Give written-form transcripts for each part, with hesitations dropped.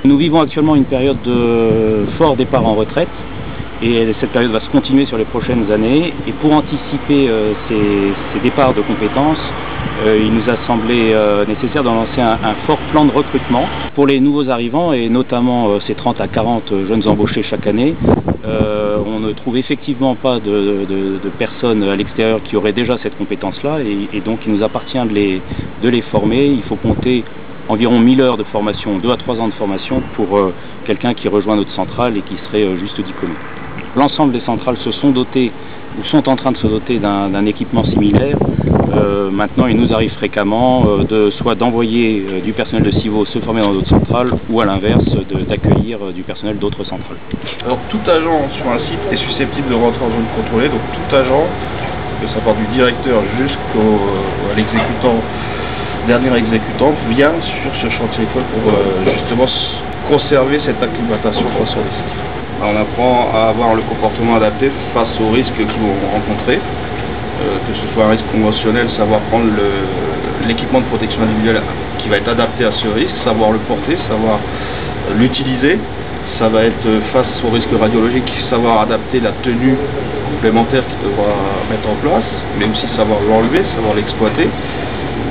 Nous vivons actuellement une période de fort départ en retraite et cette période va se continuer sur les prochaines années. Et pour anticiper ces départs de compétences, il nous a semblé nécessaire d'en lancer un fort plan de recrutement pour les nouveaux arrivants et notamment ces 30 à 40 jeunes embauchés chaque année. On ne trouve effectivement pas de personnes à l'extérieur qui auraient déjà cette compétence-là et donc il nous appartient de les former. Il faut compter environ 1000 heures de formation, 2 à 3 ans de formation pour quelqu'un qui rejoint notre centrale et qui serait juste diplômé. L'ensemble des centrales se sont dotées ou sont en train de se doter d'un équipement similaire. Maintenant, il nous arrive fréquemment soit d'envoyer du personnel de Civaux se former dans d'autres centrales ou à l'inverse d'accueillir du personnel d'autres centrales. Alors tout agent sur un site est susceptible de rentrer en zone contrôlée, donc tout agent, que ça part du directeur jusqu'à l'exécutant, dernier exécutant, vient sur ce chantier école pour justement conserver cette acclimatation face au risque. On apprend à avoir le comportement adapté face aux risques qu'ils vont rencontrer, que ce soit un risque conventionnel, savoir prendre l'équipement de protection individuelle qui va être adapté à ce risque, savoir le porter, savoir l'utiliser. Ça va être face au risque radiologique, savoir adapter la tenue complémentaire qu'il devra mettre en place, mais aussi savoir l'enlever, savoir l'exploiter.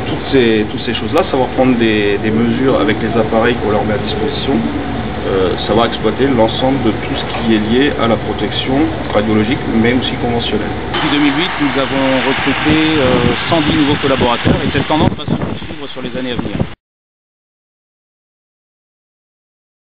Toutes ces choses-là, savoir prendre des mesures avec les appareils qu'on leur met à disposition, savoir exploiter l'ensemble de tout ce qui est lié à la protection radiologique, mais aussi conventionnelle. Depuis 2008, nous avons recruté 110 nouveaux collaborateurs et cette tendance va se poursuivre sur les années à venir.